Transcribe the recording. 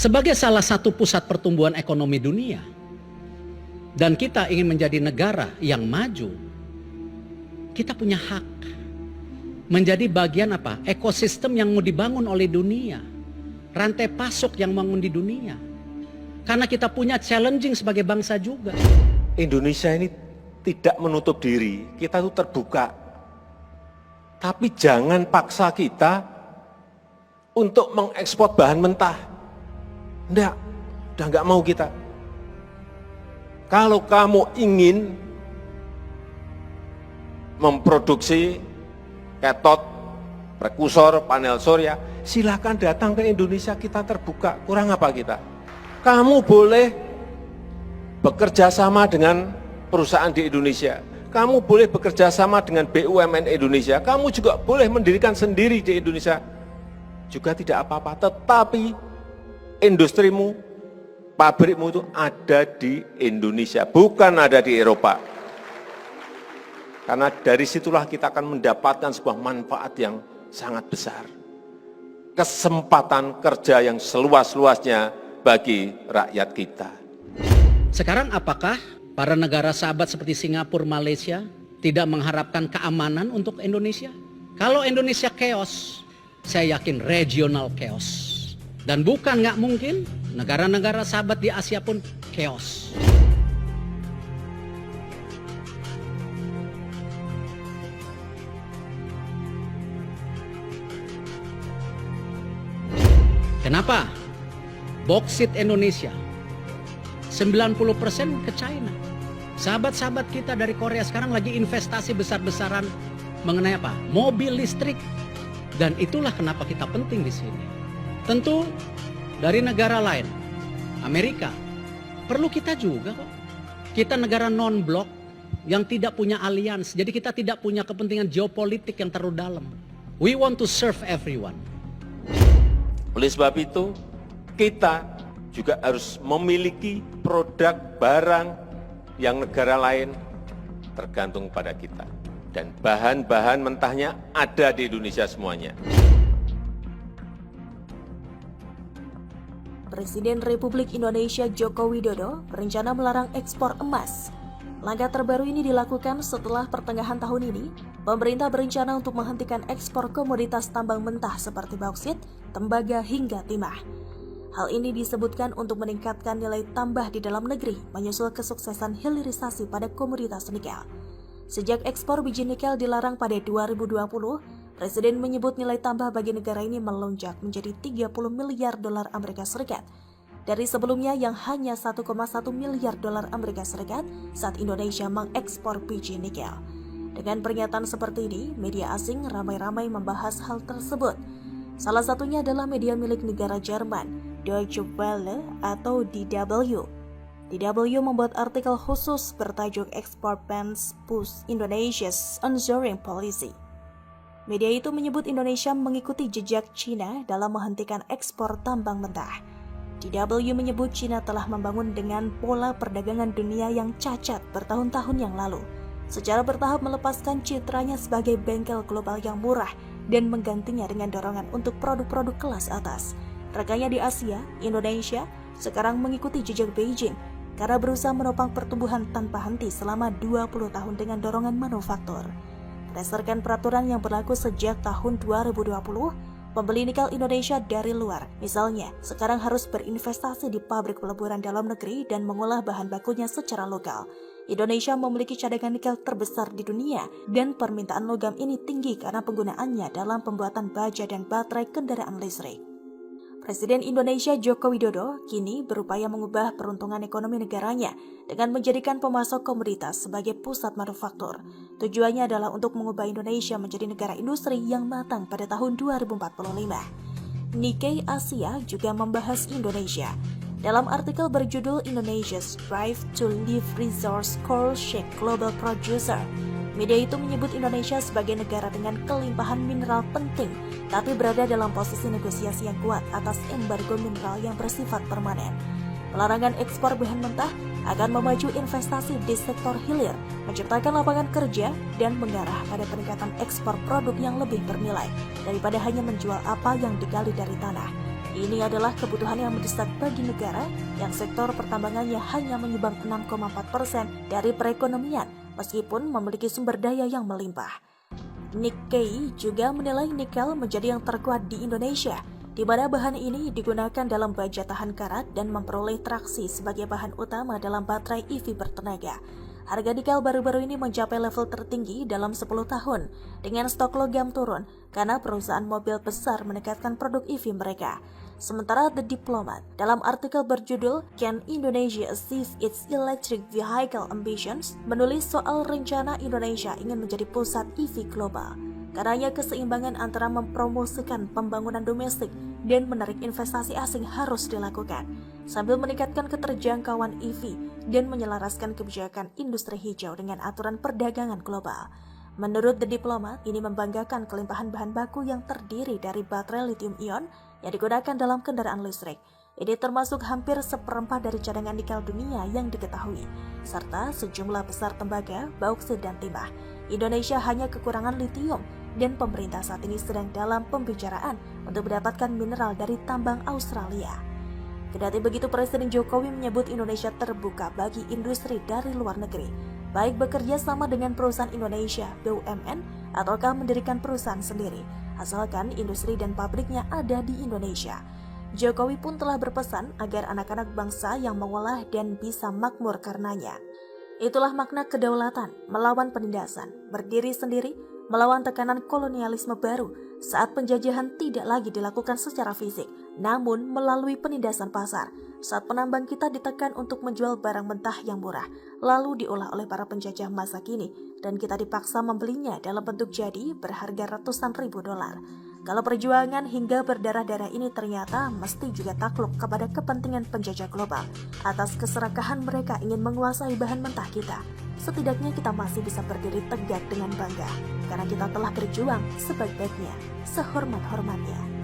Sebagai salah satu pusat pertumbuhan ekonomi dunia, dan kita ingin menjadi negara yang maju, kita punya hak menjadi bagian apa? Ekosistem yang mau dibangun oleh dunia, rantai pasok yang bangun di dunia. Karena kita punya challenging sebagai bangsa juga. Indonesia ini tidak menutup diri, kita itu terbuka. Tapi jangan paksa kita untuk mengekspor bahan mentah. Enggak, udah enggak mau kita. Kalau kamu ingin memproduksi katot, prekursor, panel surya, silakan datang ke Indonesia, kita terbuka. Kurang apa kita? Kamu boleh bekerja sama dengan perusahaan di Indonesia. Kamu boleh bekerja sama dengan BUMN Indonesia. Kamu juga boleh mendirikan sendiri di Indonesia. Juga tidak apa-apa, tetapi industrimu, pabrikmu itu ada di Indonesia, bukan ada di Eropa. Karena dari situlah kita akan mendapatkan sebuah manfaat yang sangat besar. Kesempatan kerja yang seluas-luasnya bagi rakyat kita. Sekarang apakah para negara sahabat seperti Singapura, Malaysia tidak mengharapkan keamanan untuk Indonesia? Kalau Indonesia chaos, saya yakin regional chaos. Dan bukan nggak mungkin, negara-negara sahabat di Asia pun chaos. Kenapa? Boksit Indonesia 90% ke China. Sahabat-sahabat kita dari Korea sekarang lagi investasi besar-besaran mengenai apa? Mobil listrik. Dan itulah kenapa kita penting di sini. Tentu dari negara lain, Amerika, perlu kita juga kok. Kita negara non-blok yang tidak punya alians, jadi kita tidak punya kepentingan geopolitik yang terlalu dalam. We want to serve everyone. Oleh sebab itu, kita juga harus memiliki produk barang yang negara lain tergantung pada kita. Dan bahan-bahan mentahnya ada di Indonesia semuanya. Presiden Republik Indonesia Joko Widodo berencana melarang ekspor emas. Langkah terbaru ini dilakukan setelah pertengahan tahun ini, pemerintah berencana untuk menghentikan ekspor komoditas tambang mentah seperti bauksit, tembaga, hingga timah. Hal ini disebutkan untuk meningkatkan nilai tambah di dalam negeri, menyusul kesuksesan hilirisasi pada komoditas nikel. Sejak ekspor biji nikel dilarang pada 2020, Presiden menyebut nilai tambah bagi negara ini melonjak menjadi 30 miliar dolar Amerika Serikat. Dari sebelumnya yang hanya 1,1 miliar dolar Amerika Serikat saat Indonesia mengekspor biji nikel. Dengan pernyataan seperti ini, media asing ramai-ramai membahas hal tersebut. Salah satunya adalah media milik negara Jerman, Deutsche Welle atau DW. DW membuat artikel khusus bertajuk Export Bans Push Indonesia's Onshoring Policy. Media itu menyebut Indonesia mengikuti jejak China dalam menghentikan ekspor tambang mentah. DW menyebut China telah membangun dengan pola perdagangan dunia yang cacat bertahun-tahun yang lalu, secara bertahap melepaskan citranya sebagai bengkel global yang murah dan menggantinya dengan dorongan untuk produk-produk kelas atas. Rekannya di Asia, Indonesia sekarang mengikuti jejak Beijing karena berusaha menopang pertumbuhan tanpa henti selama 20 tahun dengan dorongan manufaktur. Berdasarkan peraturan yang berlaku sejak tahun 2020, pembeli nikel Indonesia dari luar, misalnya, sekarang harus berinvestasi di pabrik peleburan dalam negeri dan mengolah bahan bakunya secara lokal. Indonesia memiliki cadangan nikel terbesar di dunia dan permintaan logam ini tinggi karena penggunaannya dalam pembuatan baja dan baterai kendaraan listrik. Presiden Indonesia Joko Widodo kini berupaya mengubah peruntungan ekonomi negaranya dengan menjadikan pemasok komoditas sebagai pusat manufaktur. Tujuannya adalah untuk mengubah Indonesia menjadi negara industri yang matang pada tahun 2045. Nikkei Asia juga membahas Indonesia. Dalam artikel berjudul Indonesia's Drive to Leave Resource Coal Shake Global Producer, media itu menyebut Indonesia sebagai negara dengan kelimpahan mineral penting, tapi berada dalam posisi negosiasi yang kuat atas embargo mineral yang bersifat permanen. Pelarangan ekspor bahan mentah akan memacu investasi di sektor hilir, menciptakan lapangan kerja, dan mengarah pada peningkatan ekspor produk yang lebih bernilai daripada hanya menjual apa yang digali dari tanah. Ini adalah kebutuhan yang mendesak bagi negara yang sektor pertambangannya hanya menyumbang 6,4% dari perekonomian meskipun memiliki sumber daya yang melimpah. Nikkei juga menilai nikel menjadi yang terkuat di Indonesia, di mana bahan ini digunakan dalam baja tahan karat dan memperoleh traksi sebagai bahan utama dalam baterai EV bertenaga. Harga nikel baru-baru ini mencapai level tertinggi dalam 10 tahun, dengan stok logam turun karena perusahaan mobil besar meningkatkan produk EV mereka. Sementara The Diplomat dalam artikel berjudul Can Indonesia Seize Its Electric Vehicle Ambitions menulis soal rencana Indonesia ingin menjadi pusat EV global. Karena keseimbangan antara mempromosikan pembangunan domestik dan menarik investasi asing harus dilakukan, sambil meningkatkan keterjangkauan EV dan menyelaraskan kebijakan industri hijau dengan aturan perdagangan global. Menurut The Diplomat, ini membanggakan kelimpahan bahan baku yang terdiri dari baterai lithium-ion yang digunakan dalam kendaraan listrik. Ini termasuk hampir seperempat dari cadangan nikel dunia yang diketahui, serta sejumlah besar tembaga, bauksit, dan timah. Indonesia hanya kekurangan lithium, dan pemerintah saat ini sedang dalam pembicaraan untuk mendapatkan mineral dari tambang Australia. Kendati begitu, Presiden Jokowi menyebut Indonesia terbuka bagi industri dari luar negeri, baik bekerja sama dengan perusahaan Indonesia BUMN ataukah mendirikan perusahaan sendiri, asalkan industri dan pabriknya ada di Indonesia. Jokowi pun telah berpesan agar anak-anak bangsa yang mengolah dan bisa makmur karenanya. Itulah makna kedaulatan, melawan penindasan, berdiri sendiri, melawan tekanan kolonialisme baru saat penjajahan tidak lagi dilakukan secara fisik, namun melalui penindasan pasar. Saat penambang kita ditekan untuk menjual barang mentah yang murah, lalu diolah oleh para penjajah masa kini, dan kita dipaksa membelinya dalam bentuk jadi berharga ratusan ribu dolar. Kalau perjuangan hingga berdarah-darah ini ternyata mesti juga takluk kepada kepentingan penjajah global atas keserakahan mereka ingin menguasai bahan mentah kita. Setidaknya kita masih bisa berdiri tegak dengan bangga karena kita telah berjuang sebaik-baiknya, sehormat-hormatnya.